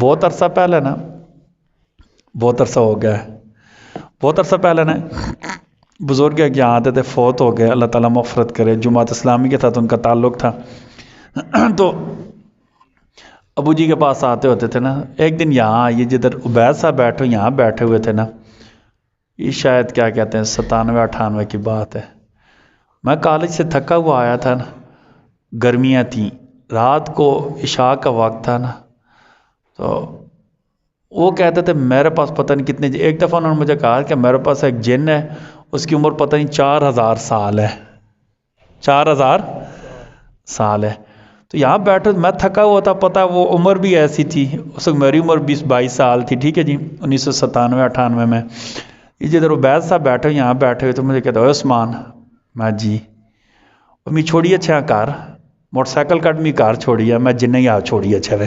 بہت عرصہ پہلے نا، بہت عرصہ ہو گیا ہے، بہت عرصہ پہلے نا بزرگ ایک یہاں آتے تھے، فوت ہو گئے، اللہ تعالیٰ مغفرت کرے، جماعت اسلامی کے ساتھ ان کا تعلق تھا۔ تو ابو جی کے پاس آتے ہوتے تھے نا، ایک دن یہاں یہ جدھر عبید صاحب بیٹھے یہاں بیٹھے ہوئے تھے نا، یہ شاید کیا کہتے ہیں 97 98 کی بات ہے، میں کالج سے تھکا ہوا آیا تھا نا، گرمیاں تھیں، رات کو عشاء کا وقت تھا نا، تو وہ کہتے تھے میرے پاس پتہ نہیں کتنے، ایک دفعہ انہوں نے مجھے کہا کہ میرے پاس ایک جن ہے، اس کی عمر پتہ نہیں 4000 سال ہے، 4000 سال ہے۔ تو یہاں بیٹھے میں تھکا ہوا تھا، پتہ وہ عمر بھی ایسی تھی، اس وقت میری عمر 20 22 سال تھی، ٹھیک ہے جی، 1997 98 میں۔ یہ جدھر عبید صاحب بیٹھے یہاں بیٹھے ہوئے تو مجھے کہتا ہے عثمان، میں جی میں چھوڑی اچھا کار موٹر سائیکل کٹ میں کار چھوڑی ہے، میں جن ہی آ چھوڑی اچھا وے